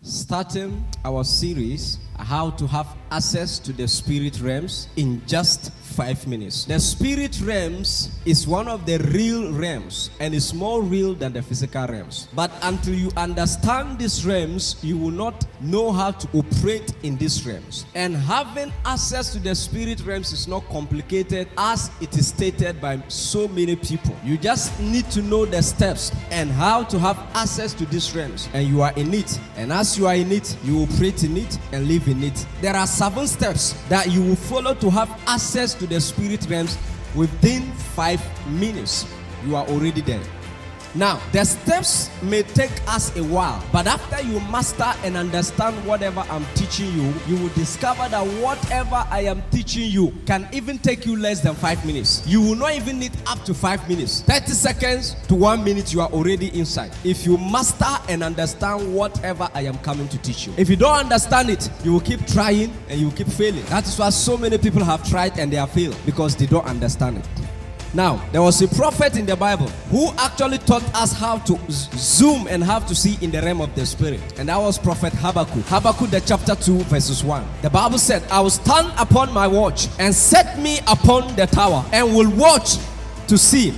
starting our series, how to have access to the spirit realms in just 5 minutes. The spirit realms is one of the real realms and is more real than the physical realms. But until you understand these realms, you will not know how to operate in these realms. And having access to the spirit realms is not complicated as it is stated by so many people. You just need to know the steps and how to have access to these realms, and you are in it. And as you are in it, you operate in it and live in it. There are 7 steps that you will follow to have access to the spirit realms within 5 minutes. You are already there. Now, the steps may take us a while, but after you master and understand whatever I'm teaching you, you will discover that whatever I am teaching you can even take you less than 5 minutes. You will not even need up to 5 minutes. 30 seconds to 1 minute, you are already inside. If you master and understand whatever I am coming to teach you. If you don't understand it, you will keep trying and you will keep failing. That is why so many people have tried and they have failed, because they don't understand it. Now, there was a prophet in the Bible who actually taught us how to zoom and how to see in the realm of the spirit. And that was Prophet Habakkuk. Habakkuk, the chapter 2, verses 1. The Bible said, I will stand upon my watch and set me upon the tower and will watch to see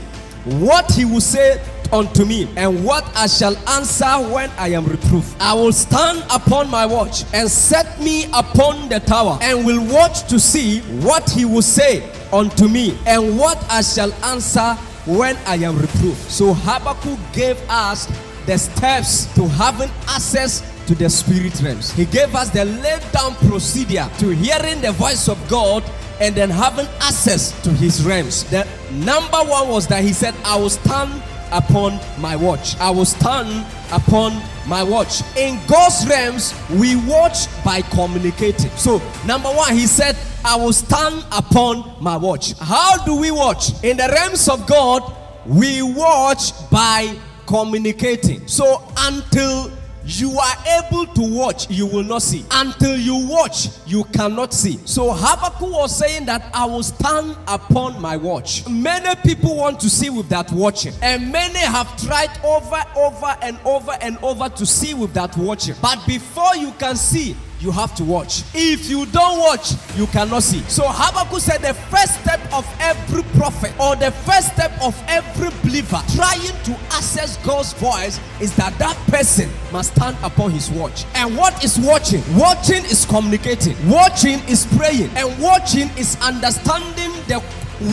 what he will say unto me and what I shall answer when I am reproved. I will stand upon my watch and set me upon the tower and will watch to see what he will say unto me and what I shall answer when I am reproved. So Habakkuk gave us the steps to having access to the spirit realms. He gave us the laid down procedure to hearing the voice of God and then having access to his realms. The number 1 was that he said, I will stand upon my watch. I will stand upon my watch. In God's realms, we watch by communicating. So, number 1, he said, I will stand upon my watch. How do we watch? In the realms of God, we watch by communicating. So, until you are able to watch, you will not see. Until you watch, you cannot see. So Habakkuk was saying that I will stand upon my watch. Many people want to see without watching, and many have tried over and over to see without watching. But before you can see, you have to watch. If you don't watch, you cannot see. So Habakkuk said the first step of every prophet, or the first step of every believer trying to access God's voice, is that that person must stand upon his watch. And what is watching? Watching is communicating. Watching is praying. And watching is understanding the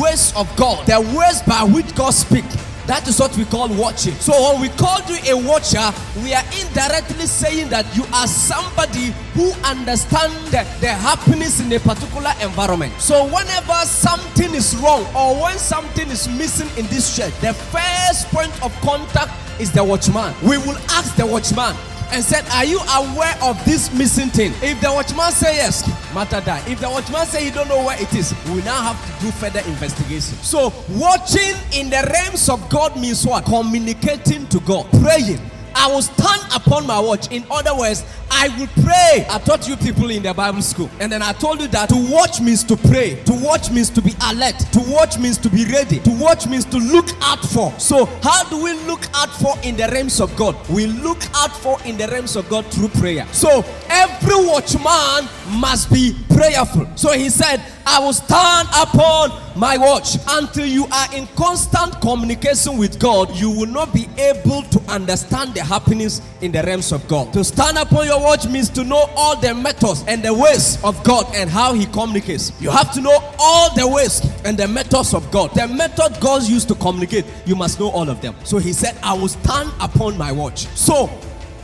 ways of God, the ways by which God speaks. That is what we call watching. So when we call you a watcher, we are indirectly saying that you are somebody who understands the happenings in a particular environment. So whenever something is wrong or when something is missing in this church, the first point of contact is the watchman. We will ask the watchman and said, are you aware of this missing thing? If the watchman say yes, matter die. If the watchman say he don't know where it is, we now have to do further investigation. So watching in the realms of God means what? Communicating to God, praying. I will stand upon my watch. In other words, I will pray. I taught you people in the Bible school, and then I told you that to watch means to pray. To watch means to be alert. To watch means to be ready. To watch means to look out for. So how do we look out for in the realms of God? We look out for in the realms of God through prayer. So every watchman must be prayerful. So he said, I will stand upon my watch. Until you are in constant communication with God, you will not be able to understand the happenings in the realms of God. To stand upon your watch means to know all the methods and the ways of God and how he communicates. You have to know all the ways and the methods of God. The method God used to communicate, you must know all of them. So he said, I will stand upon my watch. So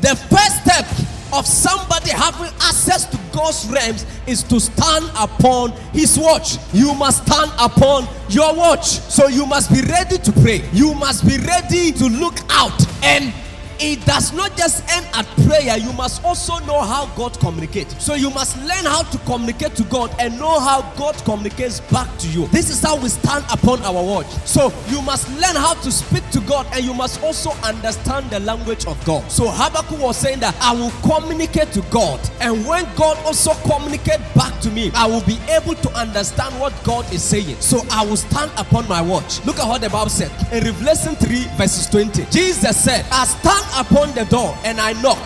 the first step of somebody having access to God's realms is to stand upon his watch. You must stand upon your watch. So you must be ready to pray. You must be ready to look out. And it does not just end at prayer. You must also know how God communicates. So you must learn how to communicate to God and know how God communicates back to you. This is how we stand upon our watch. So you must learn how to speak to God, and you must also understand the language of God. So Habakkuk was saying that I will communicate to God, and when God also communicates back to me, I will be able to understand what God is saying. So I will stand upon my watch. Look at what the Bible said in Revelation 3 verses 20. Jesus said, I stand upon the door and I knock.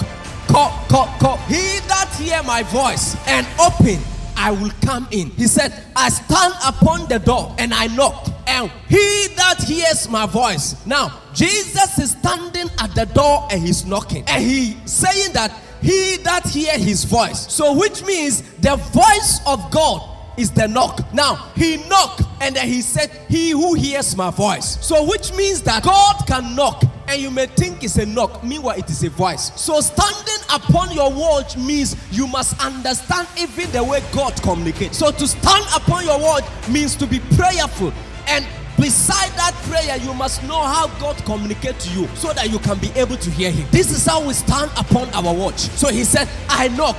He that hear my voice and open, I will come in. He said, I stand upon the door and I knock, and he that hears my voice. Now, Jesus is standing at the door and he's knocking, and he saying that he that hear his voice. So which means the voice of God is the knock. Now, he knocked and then he said, he who hears my voice. So which means that God can knock and you may think it's a knock, meanwhile it is a voice. So standing upon your watch means you must understand even the way God communicates. So to stand upon your watch means to be prayerful, and beside that prayer, you must know how God communicates to you so that you can be able to hear him. This is how we stand upon our watch. So he said, I knock,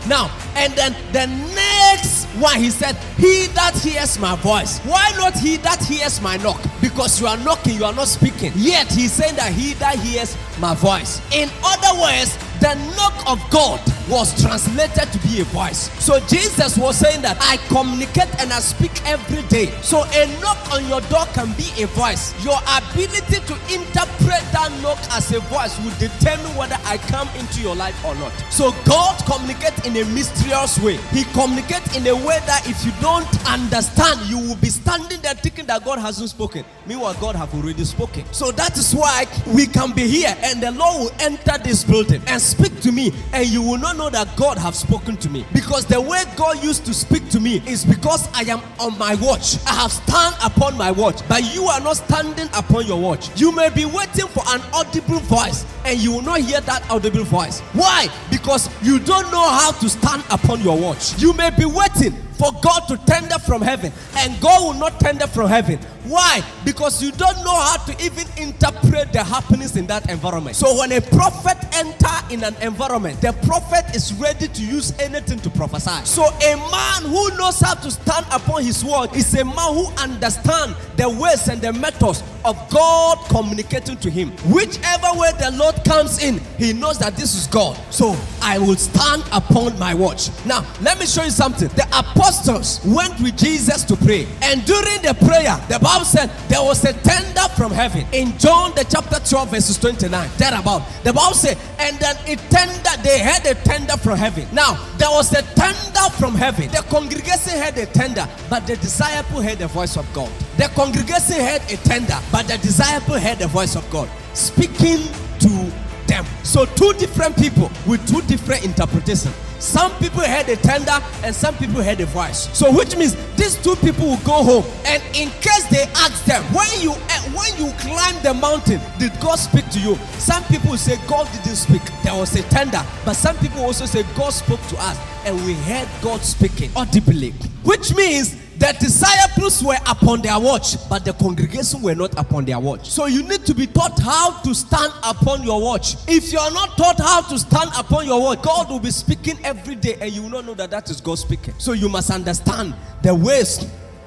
now. And then the next one, he said, he that hears my voice. Why not he that hears my knock? Because you are knocking, you are not speaking. Yet he's saying that he that hears my voice. In other words, the knock of God was translated to be a voice. So Jesus was saying that I communicate and I speak every day. So a knock on your door can be a voice. Your ability to interpret that knock as a voice will determine whether I come into your life or not. So God communicates in a mysterious way. He communicates in a way that if you don't understand, you will be standing there thinking that God hasn't spoken. Meanwhile, God have already spoken. So that is why we can be here and the Lord will enter this building and speak to me, and you will not know that God have spoken to me, because the way God used to speak to me is because I am on my watch. I have stand upon my watch, but you are not standing upon your watch. You may be waiting for an audible voice and you will not hear that audible voice. Why? Because you don't know how to stand upon your watch. You may be waiting for God to tender from heaven, and God will not tender from heaven. Why? Because you don't know how to even interpret the happenings in that environment. So when a prophet enters in an environment, the prophet is ready to use anything to prophesy. So a man who knows how to stand upon his word is a man who understands the ways and the methods of God communicating to him. Whichever way the Lord comes in, he knows that this is God. So I will stand upon my watch. Now, let me show you something. The apostles went with Jesus to pray, and during the prayer, the Bible said there was a tender from heaven. In John the chapter 12 verses 29, thereabout, the Bible said, and then it tender, they had a tender from heaven. Now, there was a tender from heaven. The congregation had a tender, but the disciple heard the voice of God. The congregation had a tender, but the disciple heard the voice of God speaking to them. So two different people with two different interpretations. Some people heard a tender and some people heard a voice. So which means these two people will go home, and in case they ask them, when you climb the mountain, did God speak to you? Some people will say God didn't speak, there was a tender. But some people also say God spoke to us and we heard God speaking audibly. Which means the disciples were upon their watch, but the congregation were not upon their watch. So you need to be taught how to stand upon your watch. If you are not taught how to stand upon your watch, God will be speaking every day and you will not know that that is God speaking. So you must understand the ways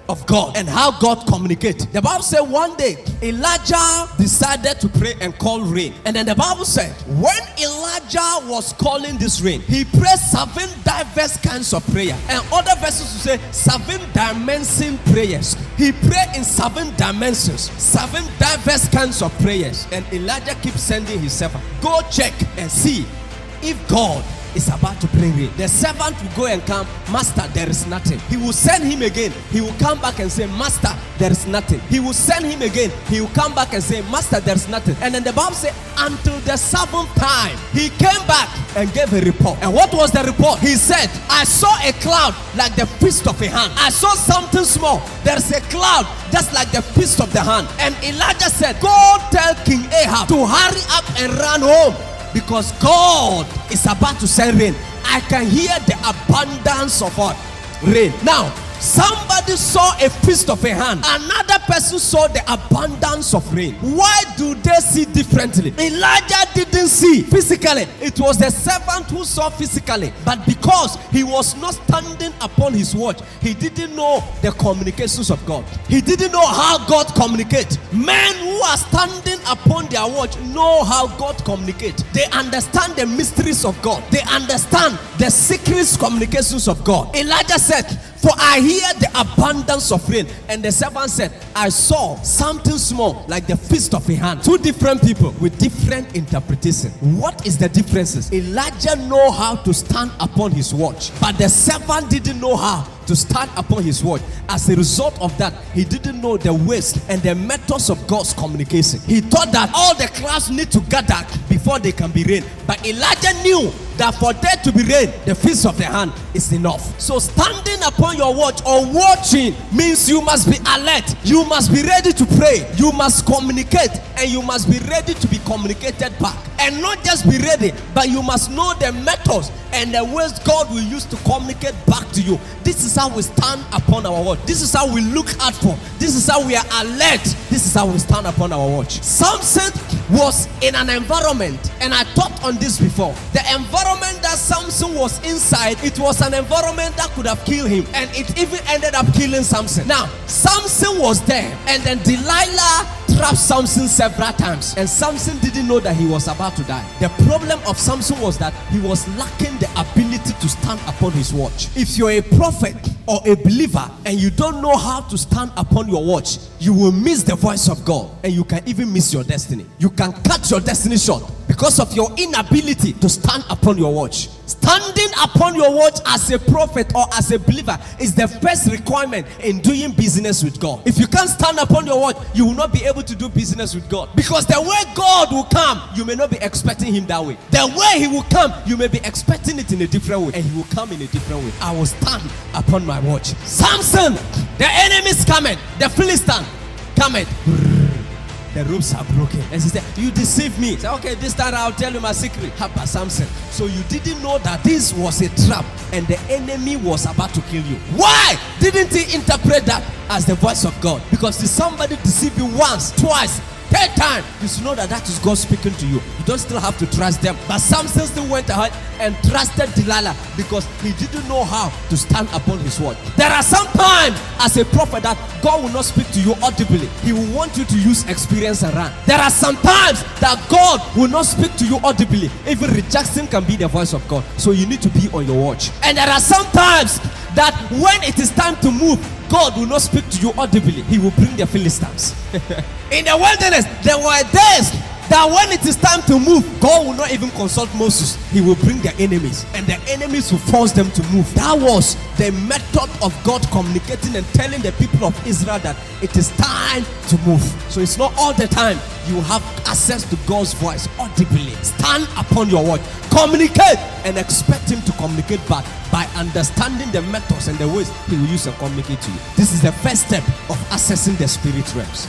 of God and how God communicates. The Bible said one day Elijah decided to pray and call rain. And then the Bible said when Elijah was calling this rain, he prayed 7 diverse kinds of prayer. And other verses will say 7 dimension prayers. He prayed in 7 dimensions, 7 diverse kinds of prayers. And Elijah keeps sending his servant, go check and see if God is about to bring rain. The servant will go and come, Master, there is nothing. He will send him again. He will come back and say, Master, there is nothing. He will send him again. He will come back and say, Master, there is nothing. And then the Bible says, until the 7th time, he came back and gave a report. And what was the report? He said, I saw a cloud like the fist of a hand. I saw something small. There's a cloud just like the fist of the hand. And Elijah said, go tell King Ahab to hurry up and run home, because God is about to send rain. I can hear the abundance of what? Rain. Now, somebody saw a fist of a hand. Another person saw the abundance of rain. Why do they see differently? Elijah didn't see physically. It was the servant who saw physically. But because he was not standing upon his watch, he didn't know the communications of God. He didn't know how God communicates. Men who are standing upon their watch know how God communicates. They understand the mysteries of God. They understand the secret communications of God. Elijah said, For I hear the abundance of rain. And the servant said, I saw something small like the fist of a hand. Two different people with different interpretation. What is the differences? Elijah know how to stand upon his watch, but the servant didn't know how to stand upon his watch. As a result of that, he didn't know the ways and the methods of God's communication. He thought that all the clouds need to gather before they can be rain. But Elijah knew that for there to be rain, the fist of the hand is enough. So standing upon your watch or watching means you must be alert. You must be ready to pray. You must communicate, and you must be ready to be communicated back. And not just be ready, but you must know the methods and the ways God will use to communicate back to you. This is how we stand upon our watch. This is how we look out for. This is how we are alert. This is how we stand upon our watch. Samson was in an environment, and I taught on this before. The environment that Samson was inside, it was an environment that could have killed him, and it even ended up killing Samson. Now, Samson was there, and then Delilah trapped Samson several times, and Samson didn't know that he was about to die. The problem of Samson was that he was lacking the ability to stand upon his watch. If you're a prophet or a believer and you don't know how to stand upon your watch, you will miss the voice of God, and you can even miss your destiny. You can cut your destiny short because of your inability to stand upon your watch. Standing upon your watch as a prophet or as a believer is the first requirement in doing business with God. If you can't stand upon your watch, you will not be able to do business with God, because the way God will come, you may not be expecting him that way. The way he will come, you may be expecting it in a different way, and he will come in a different way. I will stand upon my watch. Samson, the enemy is coming. The Philistine coming. The ropes are broken. And he said, you deceive me. Say, okay, this time I'll tell you my secret. Hapa Samson. So you didn't know that this was a trap and the enemy was about to kill you. Why didn't he interpret that as the voice of God? Because if somebody deceive you once, twice, third time, you should know that that is God speaking to you. You don't still have to trust them. But Samson still went ahead and trusted Delilah because he didn't know how to stand upon his word. There are some times as a prophet that God will not speak to you audibly. He will want you to use experience and run. There are some times that God will not speak to you audibly. Even rejection can be the voice of God. So you need to be on your watch. And there are some times that when it is time to move, God will not speak to you audibly. He will bring the Philistines. In the wilderness, there were days that when it is time to move, God will not even consult Moses. He will bring the enemies, and the enemies will force them to move. That was the method of God communicating and telling the people of Israel that it is time to move. So it's not all the time you have access to God's voice audibly. Stand upon your word, communicate, and expect him to communicate back by understanding the methods and the ways he will use to communicate to you. This is the first step of accessing the spirit realms.